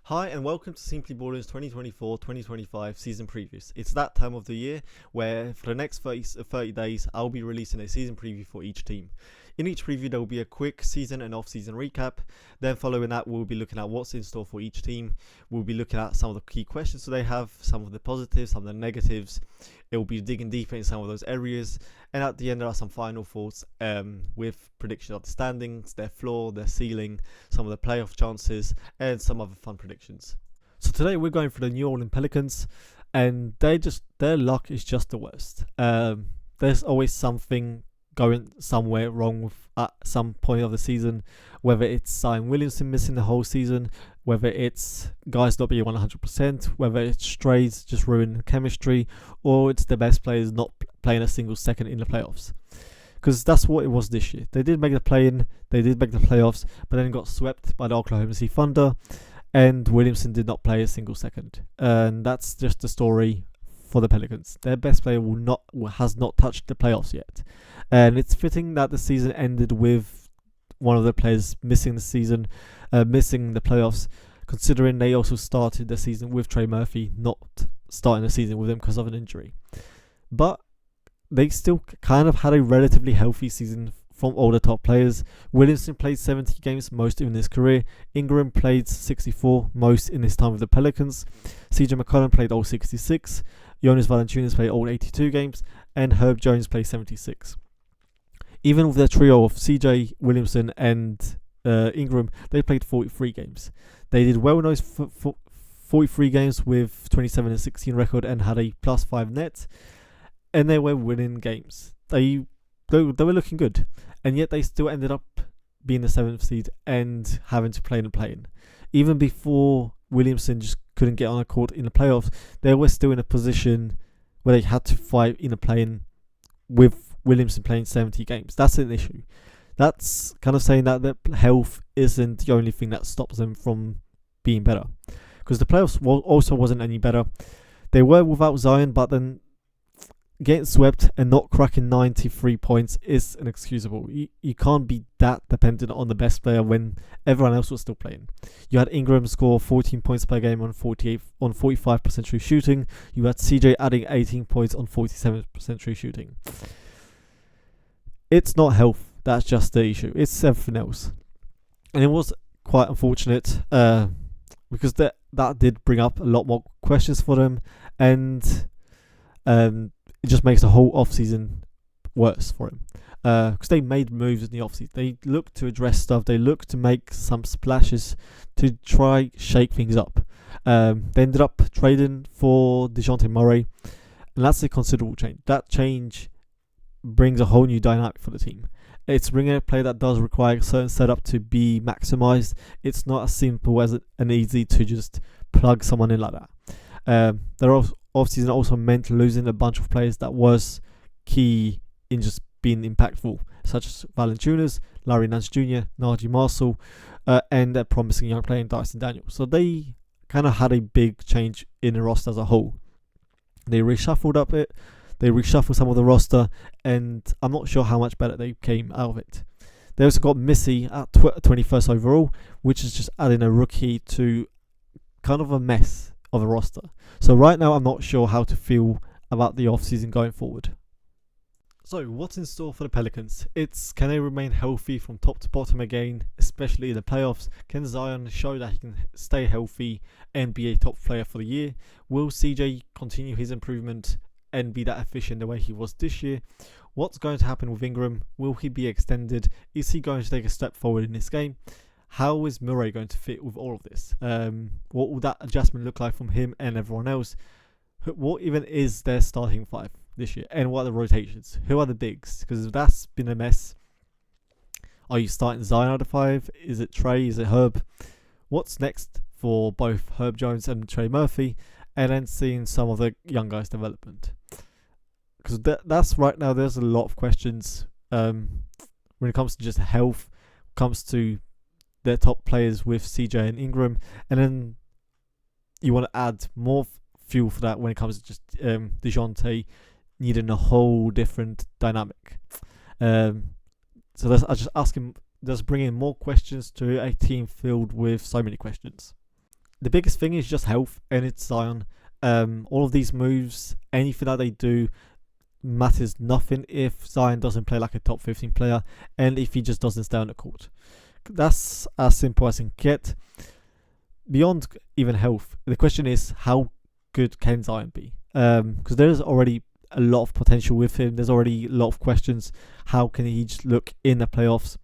Hi and welcome to Simply Ballers 2024-2025 season previews. It's that time of the year where for the next 30 days I'll be releasing a season preview for each team. In each preview there will be a quick season and off-season recap. Then following that we'll be looking at what's in store for each team. We'll be looking at some of the key questions that they have, some of the positives, some of the negatives. It will be digging deeper in some of those areas. And at the end there are some final thoughts with prediction of the standings, their floor, their ceiling, some of the playoff chances and some other fun predictions. So today we're going for the New Orleans Pelicans, and their luck is just the worst. There's always something going somewhere wrong at some point of the season, whether it's Zion Williamson missing the whole season, whether it's guys not being 100%, whether it's strays just ruin chemistry, or it's the best players not playing a single second in the playoffs. Because that's what it was this year. They did make the play-in, they did make the playoffs, but then got swept by the Oklahoma City Thunder, and Williamson did not play a single second. And that's just the story for the Pelicans. Their best player has not touched the playoffs yet. And it's fitting that the season ended with one of the players missing the season, missing the playoffs, considering they also started the season with Trey Murphy not starting the season with him because of an injury. But they still kind of had a relatively healthy season from all the top players. Williamson played 70 games, most in his career. Ingram played 64, most in his time with the Pelicans. CJ McCollum played all 66. Jonas Valanciunas played all 82 games. And Herb Jones played 76. Even with their trio of CJ, Williamson and Ingram, they played 43 games. They did well in those 43 games with 27 and 16 record and had a +5 net. And they were winning games. They were looking good. And yet they still ended up being the 7th seed and having to play in the play-in. Even before Williamson just couldn't get on a court in the playoffs, they were still in a position where they had to fight in a play-in with Williamson playing 70 games. That's an issue. That's kind of saying that their health isn't the only thing that stops them from being better. Because the playoffs also wasn't any better. They were without Zion, but then getting swept and not cracking 93 points is inexcusable. You can't be that dependent on the best player when everyone else was still playing. You had Ingram score 14 points per game on 45% true shooting. You had CJ adding 18 points on 47% true shooting. It's not health that's just the issue. It's everything else. And it was quite unfortunate because that did bring up a lot more questions for them, and it just makes the whole offseason worse for him. Because they made moves in the offseason. They looked to address stuff. They looked to make some splashes to try shake things up. They ended up trading for DeJounte Murray. And that's a considerable change. That change brings a whole new dynamic for the team. It's bringing a player that does require a certain setup to be maximized. It's not as simple as and easy to just plug someone in like that. Their offseason also meant losing a bunch of players that was key in just being impactful, such as Valanciunas, Larry Nance Jr., Najee Marshall, and a promising young player in Dyson Daniels. So they kind of had a big change in the roster as a whole. They reshuffled up it. They reshuffled some of the roster, and I'm not sure how much better they came out of it. They also got Missy at 21st overall, which is just adding a rookie to kind of a mess of a roster. So right now I'm not sure how to feel about the offseason going forward. So what's in store for the Pelicans? Can they remain healthy from top to bottom again, especially in the playoffs? Can Zion show that he can stay healthy and be a top player for the year? Will CJ continue his improvement and be that efficient the way he was this year? What's going to happen with Ingram? Will he be extended? Is he going to take a step forward in this game? How is Murray going to fit with all of this? What will that adjustment look like from him and everyone else? What even is their starting five this year? And what are the rotations? Who are the bigs? Because that's been a mess. Are you starting Zion out of 5? Is it Trey? Is it Herb? What's next for both Herb Jones and Trey Murphy? And then seeing some of the young guys' development. Because that's right now, there's a lot of questions when it comes to just health, comes to their top players with CJ and Ingram, and then you want to add more fuel for that when it comes to just DeJounte needing a whole different dynamic. So I just ask him, just bringing more questions to a team filled with so many questions. The biggest thing is just health, and it's Zion. All of these moves, anything that they do, matters nothing if Zion doesn't play like a top 15 player, and if he just doesn't stay on the court. That's as simple as it can get. Beyond even health, the question is, how good can Zion be? Because there's already a lot of potential with him. There's already a lot of questions. How can he just look in the playoffs?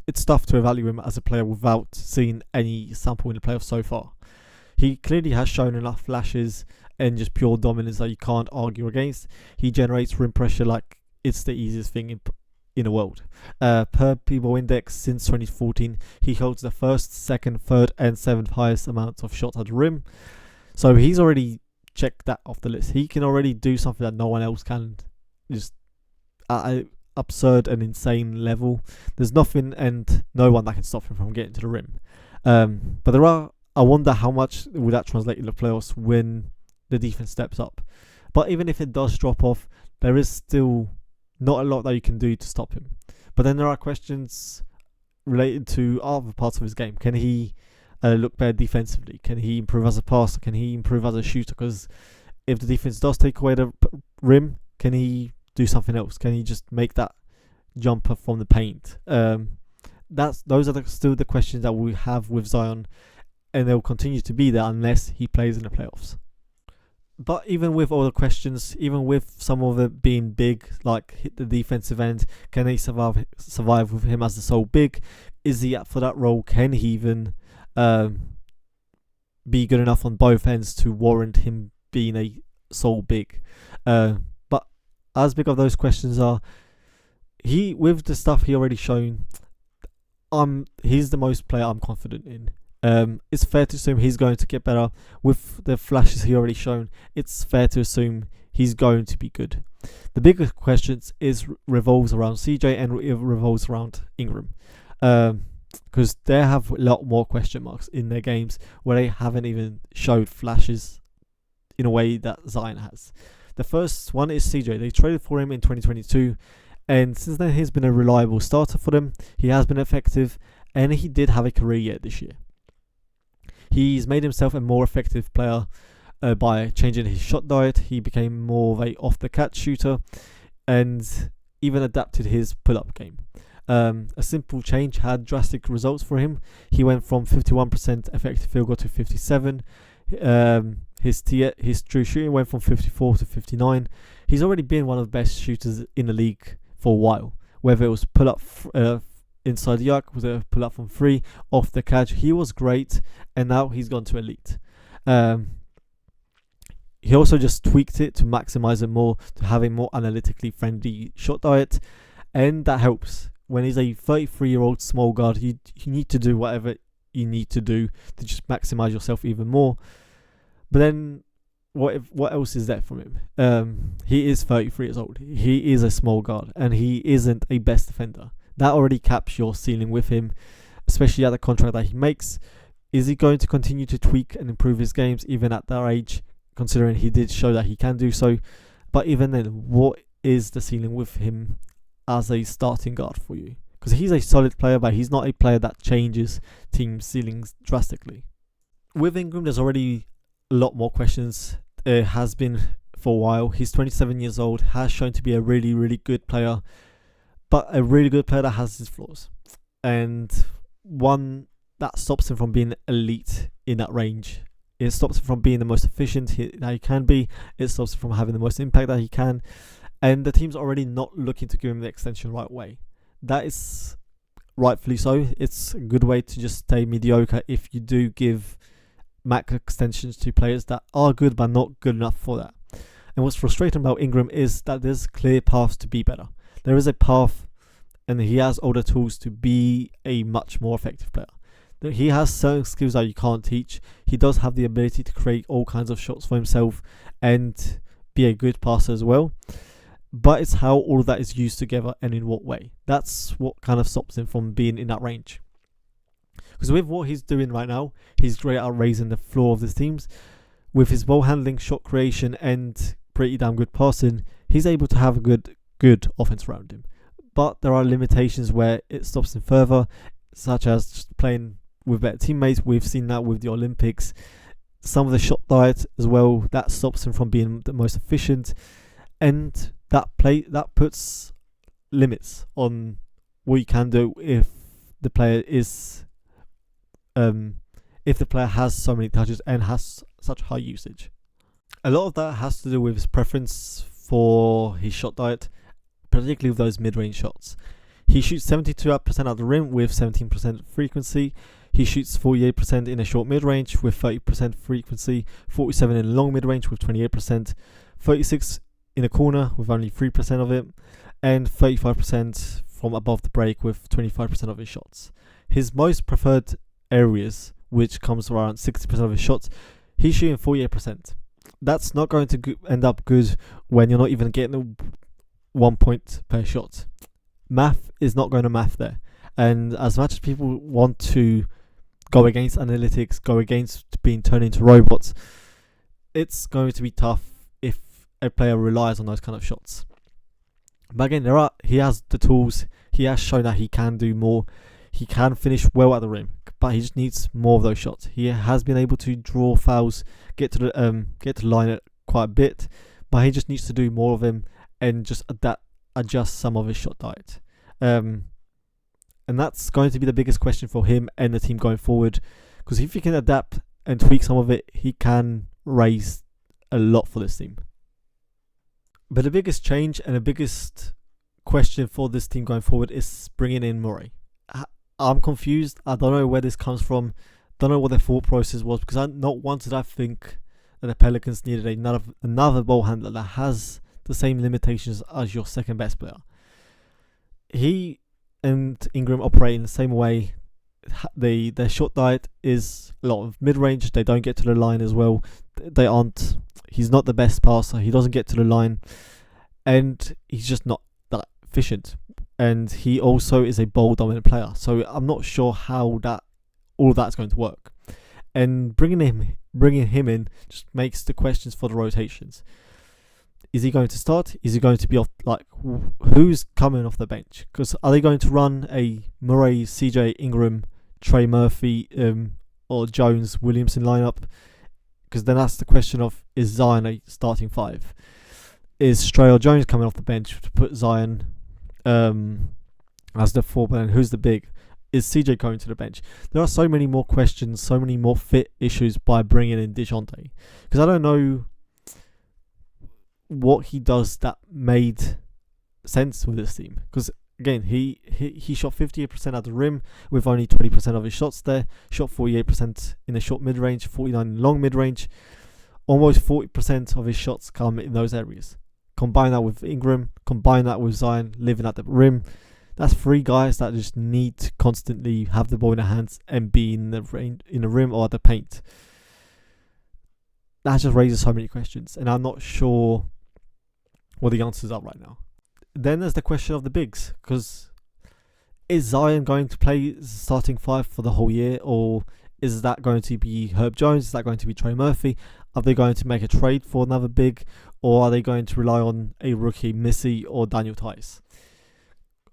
It's tough to evaluate him as a player without seeing any sample in the playoffs so far. He clearly has shown enough flashes and just pure dominance that you can't argue against. He generates rim pressure like it's the easiest thing in the world. Per People Index since 2014, he holds the first, second, third, and seventh highest amounts of shots at the rim. So he's already checked that off the list. He can already do something that no one else can, just at an absurd and insane level. There's nothing and no one that can stop him from getting to the rim. But I wonder how much will that translate in the playoffs when the defense steps up. But even if it does drop off, there is still not a lot that you can do to stop him. But then there are questions related to other parts of his game. Can he look better defensively? Can he improve as a passer? Can he improve as a shooter? Because if the defense does take away the rim, can he do something else? Can he just make that jumper from the paint? Those are still the questions that we have with Zion, and they'll continue to be there unless he plays in the playoffs. But even with all the questions, even with some of it being big, like hit the defensive end, can they survive with him as the sole big? Is he up for that role? Can he even be good enough on both ends to warrant him being a sole big? But as big of those questions are, with the stuff he already shown, he's the most player I'm confident in. It's fair to assume he's going to get better with the flashes he already shown. It's fair to assume he's going to be good. The bigger questions revolves around CJ and it revolves around Ingram, because they have a lot more question marks in their games where they haven't even showed flashes in a way that Zion has. The first one is CJ. They traded for him in 2022, and since then he's been a reliable starter for them. He has been effective, and he did have a career year this year. He's made himself a more effective player by changing his shot diet. He became more of a off-the-catch shooter and even adapted his pull-up game. A simple change had drastic results for him. He went from 51% effective field goal to 57%. His true shooting went from 54 to 59. He's already been one of the best shooters in the league for a while, whether it was pull-up inside the arc, with a pull up from 3, off the catch. He was great, and now he's gone to elite. He also just tweaked it to maximize it more, to have a more analytically friendly shot diet, and that helps. When he's a 33-year-old small guard, you need to do whatever you need to do to just maximize yourself even more. But then, what else is there from him? He is 33 years old. He is a small guard, and he isn't a best defender. That already caps your ceiling with him, especially at the contract that he makes. Is he going to continue to tweak and improve his games even at that age, considering he did show that he can do so? But even then, what is the ceiling with him as a starting guard for you? Because he's a solid player, but he's not a player that changes team ceilings drastically. With Ingram, there's already a lot more questions. It has been for a while. He's 27 years old, has shown to be a really, really good player, but a really good player that has his flaws, and one that stops him from being elite in that range. It stops him from being the most efficient that he can be. It stops him from having the most impact that he can, and the team's already not looking to give him the extension right away. That is rightfully so. It's a good way to just stay mediocre if you do give max extensions to players that are good but not good enough for that. And what's frustrating about Ingram is that there's clear paths to be better. There is a path, and he has all the tools to be a much more effective player. He has certain skills that you can't teach. He does have the ability to create all kinds of shots for himself and be a good passer as well. But it's how all of that is used together and in what way. That's what kind of stops him from being in that range. Because with what he's doing right now, he's great at raising the floor of his teams. With his ball handling, shot creation, and pretty damn good passing, he's able to have a good offense around him. But there are limitations where it stops him further, such as just playing with better teammates. We've seen that with the Olympics. Some of the shot diet as well, that stops him from being the most efficient, and that puts limits on what you can do if the player is if the player has so many touches and has such high usage. A lot of that has to do with his preference for his shot diet, particularly with those mid-range shots. He shoots 72% at the rim with 17% frequency. He shoots 48% in a short mid-range with 30% frequency, 47% in a long mid-range with 28%, 36% in a corner with only 3% of it, and 35% from above the break with 25% of his shots. His most preferred areas, which comes around 60% of his shots, he's shooting 48%. That's not going to end up good when you're not even getting 1 point per shot. Math is not going to math there. And as much as people want to go against analytics, go against being turned into robots, it's going to be tough if a player relies on those kind of shots. But again, he has the tools. He has shown that he can do more. He can finish well at the rim, but he just needs more of those shots. He has been able to draw fouls, get to the line quite a bit, but he just needs to do more of them and just adjust some of his shot diet. And that's going to be the biggest question for him and the team going forward, because if he can adapt and tweak some of it, he can raise a lot for this team. But the biggest change and the biggest question for this team going forward is bringing in Murray. I'm confused. I don't know where this comes from. Don't know what their thought process was, because not once did I think that the Pelicans needed another ball handler that has the same limitations as your second best player. He and Ingram operate in the same way. Their shot diet is a lot of mid-range. They don't get to the line as well. He's not the best passer. He doesn't get to the line, and he's just not that efficient. And he also is a ball dominant player. So I'm not sure how all of that's going to work. And bringing him in just makes the questions for the rotations. Is he going to start? Is he going to be off? Like, who's coming off the bench? Because are they going to run a Murray, CJ, Ingram, Trey Murphy, or Jones, Williamson lineup? Because then that's the question of, is Zion a starting five? Is Stray or Jones coming off the bench to put Zion as the four man? Who's the big? Is CJ going to the bench? There are so many more questions, so many more fit issues by bringing in DeJounte. Because I don't know what he does that made sense with this team. Because again, he shot 58% at the rim with only 20% of his shots there. Shot 48% in the short mid-range, 49% in long mid-range. Almost 40% of his shots come in those areas. Combine that with Ingram, combine that with Zion living at the rim. That's three guys that just need to constantly have the ball in their hands and be in the rim or at the paint. That just raises so many questions, and I'm not sure what the answers are right now. Then there's the question of the bigs, because is Zion going to play starting five for the whole year, or is that going to be Herb Jones? Is that going to be Trey Murphy? Are they going to make a trade for another big, or are they going to rely on a rookie Missy or Daniel Tice?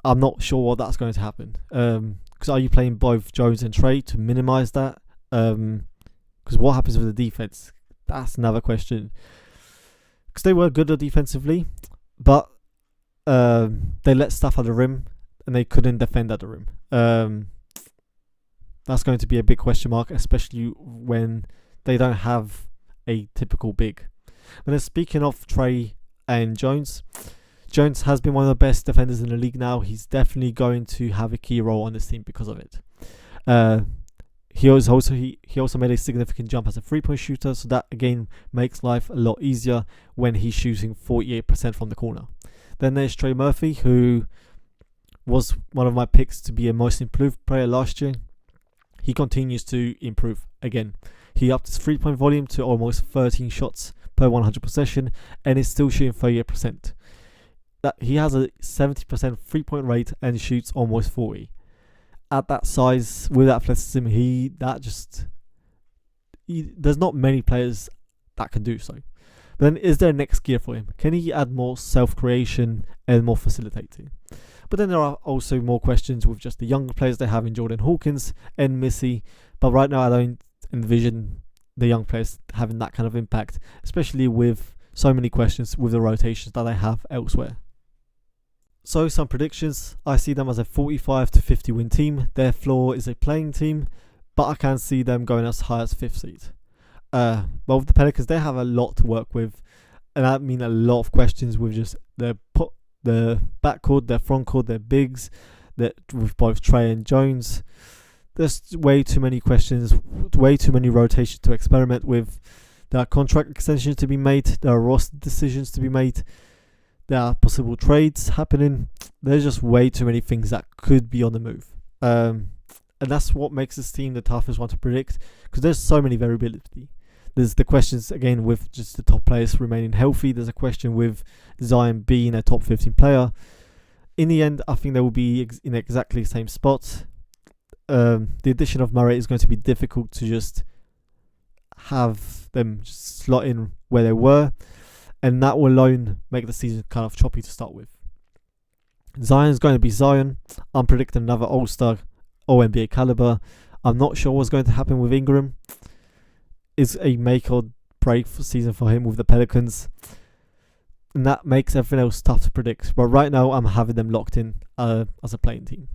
I'm not sure what that's going to happen. Because are you playing both Jones and Trey to minimize that? Because what happens with the defense? That's another question. Because they were good defensively, but they let stuff at the rim and they couldn't defend at the rim. That's going to be a big question mark, especially when they don't have a typical big. And then speaking of Trey and Jones has been one of the best defenders in the league now. He's definitely going to have a key role on this team because of it. He also made a significant jump as a 3-point shooter, so that again makes life a lot easier when he's shooting 48% from the corner. Then there's Trey Murphy, who was one of my picks to be a most improved player last year. He continues to improve again. He upped his 3-point volume to almost 13 shots per 100 possession and is still shooting 38%. That he has a 70% 3-point rate and shoots almost 40%. At that size, with that athleticism, there's not many players that can do so. Then is there a next gear for him? Can he add more self-creation and more facilitating? But then there are also more questions with just the younger players they have in Jordan Hawkins and Missy. But right now I don't envision the young players having that kind of impact, especially with so many questions with the rotations that they have elsewhere. So some predictions, I see them as a 45 to 50 win team. Their floor is a playing team, but I can see them going as high as 5th seed. Well, with the Pelicans, they have a lot to work with, and I mean a lot of questions with just their backcourt, their frontcourt, their bigs, with both Trey and Jones. There's way too many questions, way too many rotations to experiment with. There are contract extensions to be made. There are roster decisions to be made. There are possible trades happening. There's just way too many things that could be on the move. And that's what makes this team the toughest one to predict, because there's so many variability. There's the questions, again, with just the top players remaining healthy. There's a question with Zion being a top 15 player. In the end, I think they will be in exactly the same spot. The addition of Murray is going to be difficult to just have them just slot in where they were, and that will alone make the season kind of choppy to start with. Zion's going to be Zion. I'm predicting another All-Star or NBA caliber. I'm not sure what's going to happen with Ingram. It's a make or break season for him with the Pelicans, and that makes everything else tough to predict. But right now, I'm having them locked in as a playing team.